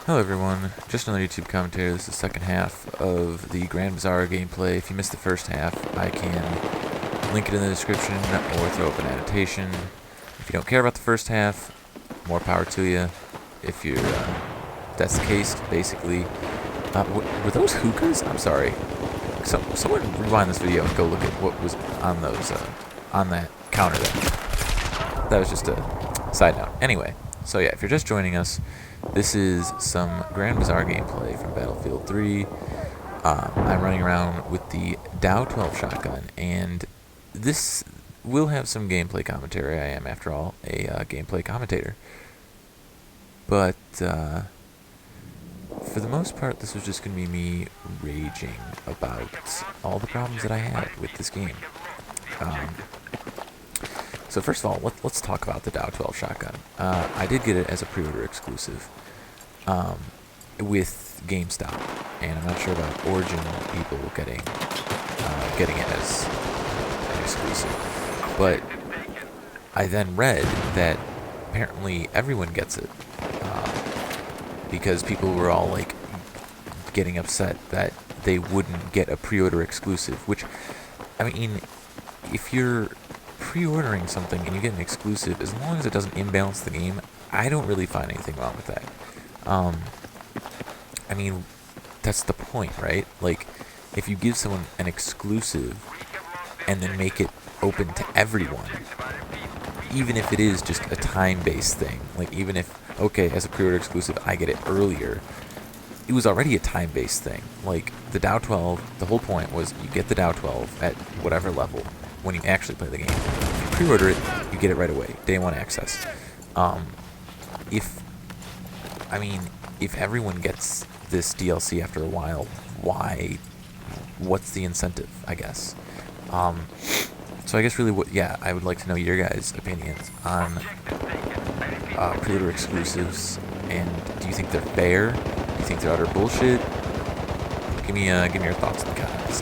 Hello everyone, just another YouTube commentary. This is the second half of the Grand Bazaar gameplay. If you missed the first half, I can link it in the description or throw up an annotation. If you don't care about the first half, more power to you. If you're, that's the case, basically. Were those hookahs? I'm sorry. Someone rewind this video and go look at what was on those, on that counter there. That was just a side note. Anyway, so yeah, if you're just joining us, this is some Grand Bazaar gameplay from Battlefield 3. I'm running around with the Dow 12 shotgun, and this will have some gameplay commentary. I am, after all, a gameplay commentator. But for the most part, this was just going to be me raging about all the problems that I had with this game. So first of all, let's talk about the Dow 12 shotgun. I did get it as a pre-order exclusive with GameStop, and I'm not sure about Origin people getting it as an exclusive. But I then read that apparently everyone gets it because people were all like getting upset that they wouldn't get a pre-order exclusive. Which, I mean, if you're pre-ordering something and you get an exclusive, as long as it doesn't imbalance the game, I don't really find anything wrong with that. I mean, that's the point, right? Like, if you give someone an exclusive and then make it open to everyone, even if it is just a time-based thing, like even if, okay, as a pre-order exclusive, I get it earlier, it was already a time-based thing. Like, the Dow 12, the whole point was you get the Dow 12 at whatever level when you actually play the game. If you pre-order it, you get it right away, day one access. If everyone gets this DLC after a while, what's the incentive, I guess? So I guess really I would like to know your guys' opinions on pre-order exclusives, and do you think they're fair? Do you think they're utter bullshit? Give me your thoughts in the comments.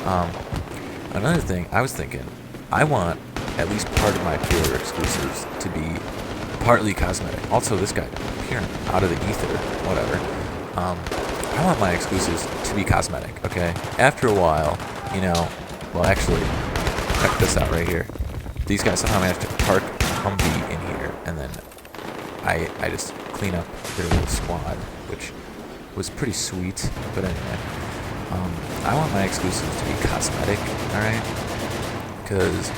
Another thing, I was thinking, I want at least part of my pre-order exclusives to be partly cosmetic. Also, this guy appearing out of the ether, whatever. I want my exclusives to be cosmetic, okay? After a while, well, actually, check this out right here. These guys somehow managed to park Humvee in here, and then I just clean up their little squad, which was pretty sweet. But anyway, I want my exclusives to be cosmetic, alright? Because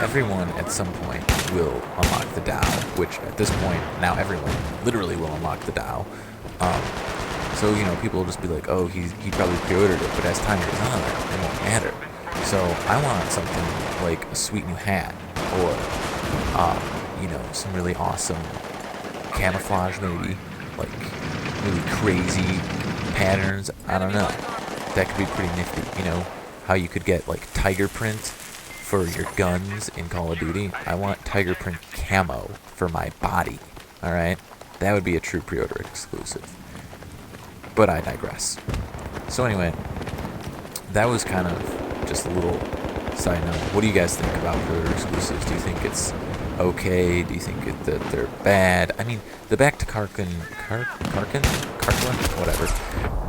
everyone at some point will unlock the Dow, which at this point, now everyone literally will unlock the Dow. So, people will just be like, oh, he probably pre-ordered it, but as time goes on, it won't matter. So I want something like a sweet new hat, or, some really awesome camouflage maybe, like really crazy patterns. I don't know. That could be pretty nifty. How you could get like tiger print for your guns in Call of Duty. I want tiger print camo for my body. Alright? That would be a true pre-order exclusive. But I digress. So anyway, that was kind of just a little side note. What do you guys think about pre-order exclusives? Do you think it's okay? Do you think that they're bad? I mean, the Back to Karkin, whatever.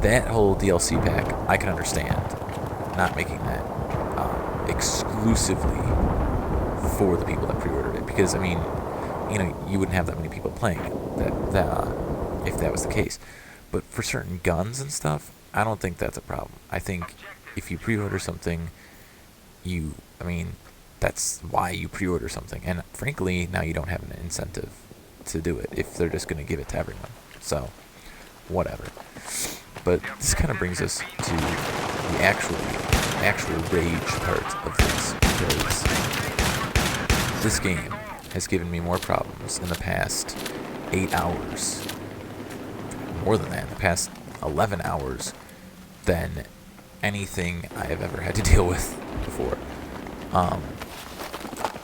That whole DLC pack, I can understand not making that exclusively for the people that pre-ordered it, because I mean, you wouldn't have that many people playing it if that was the case. But for certain guns and stuff, I don't think that's a problem. I think if you pre-order something, that's why you pre-order something. And frankly, now you don't have an incentive to do it if they're just going to give it to everyone. So, whatever. But this kind of brings us to the actual rage part of this, because this game has given me more problems in the past 8 hours, more than that, in the past 11 hours, than anything I have ever had to deal with before.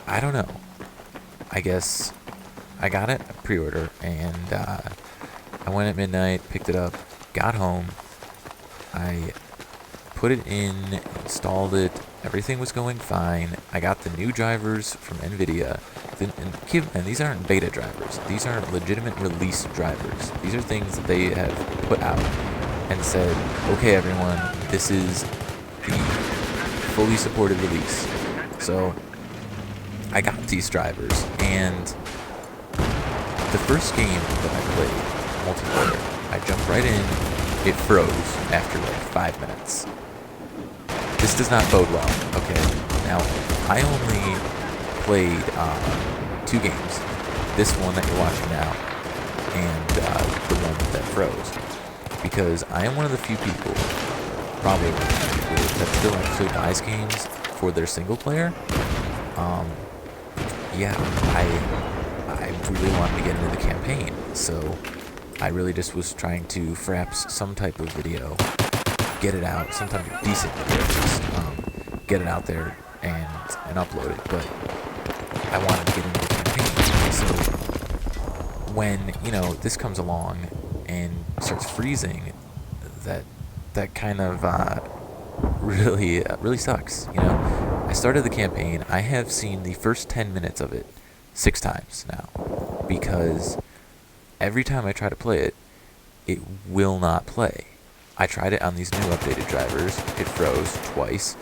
I don't know. I guess I got it, pre-order, and I went at midnight, picked it up, got home, I put it in, installed it, Everything was going fine. I got the new drivers from NVIDIA. And these aren't beta drivers. These are legitimate release drivers. These are things that they have put out and said, okay, everyone, this is the fully supported release. So I got these drivers, and the first game that I played, multiplayer, I jumped right in. It froze after like 5 minutes. This does not bode well. Okay, now I only played 2 games. This one that you're watching now, and the one that froze. Because I am one of the few people, probably one of the few people, that still actually buys games for their single player. Yeah, I really wanted to get into the campaign, so I really just was trying to fraps some type of video, get it out, some type of decent video, just get it out there and upload it. But I wanted to get into the campaign, so when this comes along and starts freezing, that kind of really sucks. I started the campaign. I have seen the first 10 minutes of it 6 times now, because every time I try to play it, it will not play. I tried it on these new updated drivers. It froze twice.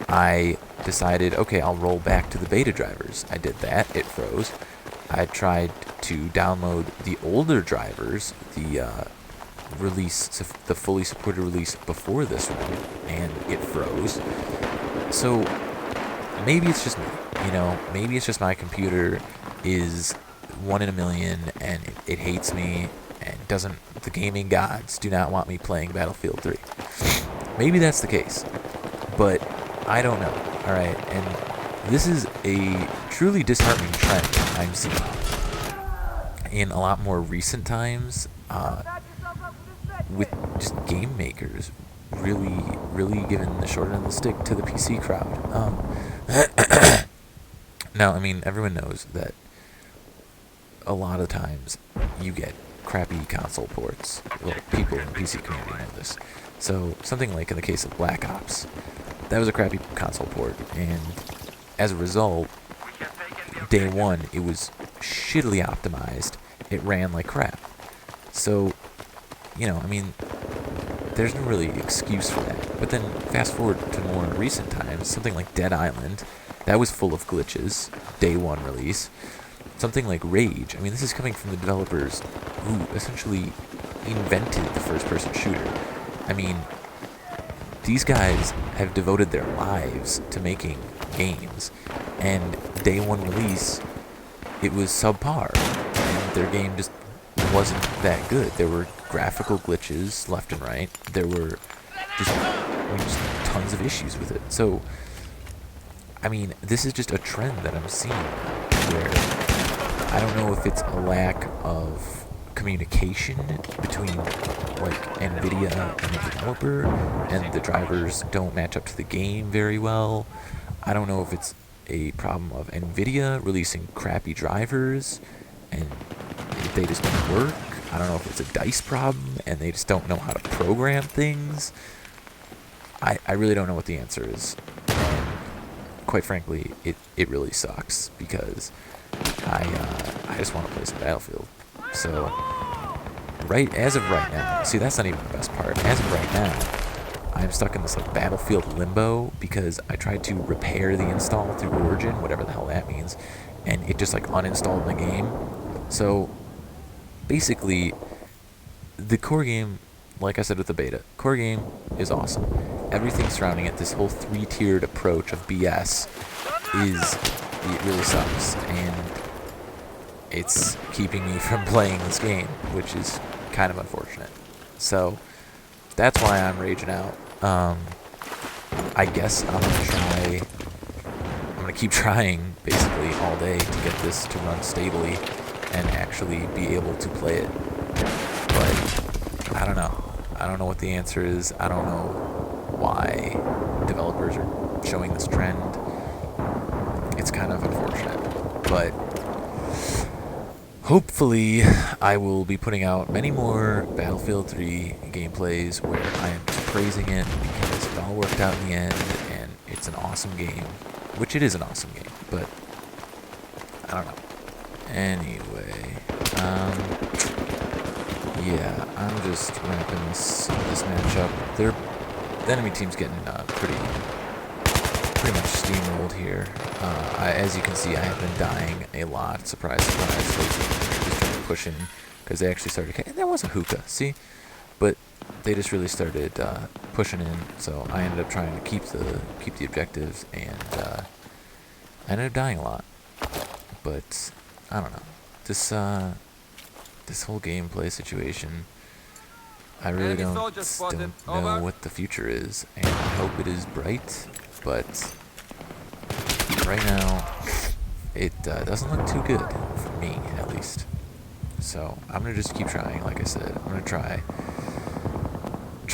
I decided, okay, I'll roll back to the beta drivers. I did that. It froze. I tried to download the older drivers, the the fully supported release before this one, and it froze. So maybe it's just me. Maybe it's just my computer is 1 in a million, and it hates me, and the gaming gods do not want me playing Battlefield 3. Maybe that's the case, but I don't know. Alright, and this is a truly disheartening trend I'm seeing in a lot more recent times, with just game makers really giving the short end of the stick to the PC crowd. Now, I mean, everyone knows that a lot of times you get crappy console ports. Well, people in the PC community know this. So, something like in the case of Black Ops, that was a crappy console port, and as a result, day one, it was shittily optimized. It ran like crap. So, I mean, there's no really excuse for that. But then, fast forward to more recent times, something like Dead Island, that was full of glitches, day one release. Something like Rage, I mean, this is coming from the developers who essentially invented the first-person shooter. I mean, these guys have devoted their lives to making games, and day one release, it was subpar, and their game just wasn't that good. There were graphical glitches left and right. There were just tons of issues with it. So, I mean, this is just a trend that I'm seeing where I don't know if it's a lack of communication between NVIDIA and the developer, and the drivers don't match up to the game very well. I don't know if it's a problem of NVIDIA releasing crappy drivers and they just don't work. I don't know if it's a DICE problem and they just don't know how to program things. I really don't know what the answer is. And quite frankly, it really sucks, because I just want to play some Battlefield. So, as of right now, see, that's not even the best part. As of right now, I'm stuck in this Battlefield limbo, because I tried to repair the install through Origin, whatever the hell that means, and it just uninstalled my game. So basically, the core game, like I said with the beta, core game is awesome. Everything surrounding it, this whole 3-tiered approach of BS, it really sucks, and it's keeping me from playing this game, which is kind of unfortunate. So that's why I'm raging out. I guess I'm gonna keep trying basically all day to get this to run stably and actually be able to play it. But I don't know. I don't know what the answer is. I don't know why developers are showing this trend. It's kind of unfortunate, but hopefully I will be putting out many more Battlefield 3 gameplays where I am just praising it because it all worked out in the end, and it it's an awesome game, which it is an awesome game, but I don't know. Anyway, yeah, I'm just wrapping this match up. The enemy team's getting pretty much steamrolled here. As you can see, I have been dying a lot. Surprise, surprise. They're just trying to push in because they actually started. And there was a hookah, see, but they just really started pushing in. So I ended up trying to keep the objectives, and I ended up dying a lot. But I don't know. This whole gameplay situation, I really don't know what the future is, and I hope it is bright, but right now it doesn't look too good for me, at least. So I'm gonna just keep trying. Like I said, I'm gonna try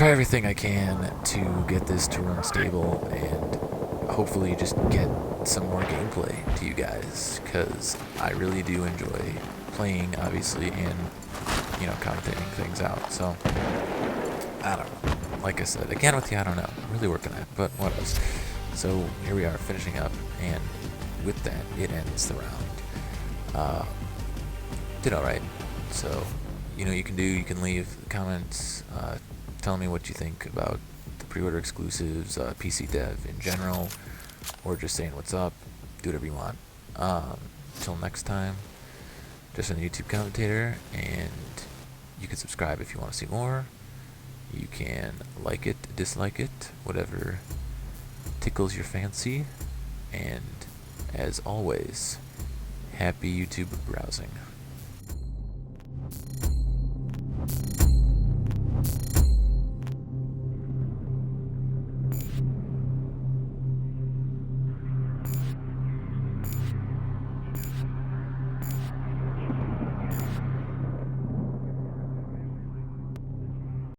everything I can to get this to run stable and hopefully just get some more gameplay to you guys, because I really do enjoy playing, obviously, and commentating things out. So I don't know. Like I said, again with the I don't know. I'm really working on it, but what else? So here we are finishing up, and with that, it ends the round. Did alright. So you can leave comments telling me what you think about the pre-order exclusives, PC dev in general, or just saying what's up. Do whatever you want. Until next time, just a YouTube commentator, and you can subscribe if you want to see more. You can like it, dislike it, whatever tickles your fancy. And as always, happy YouTube browsing.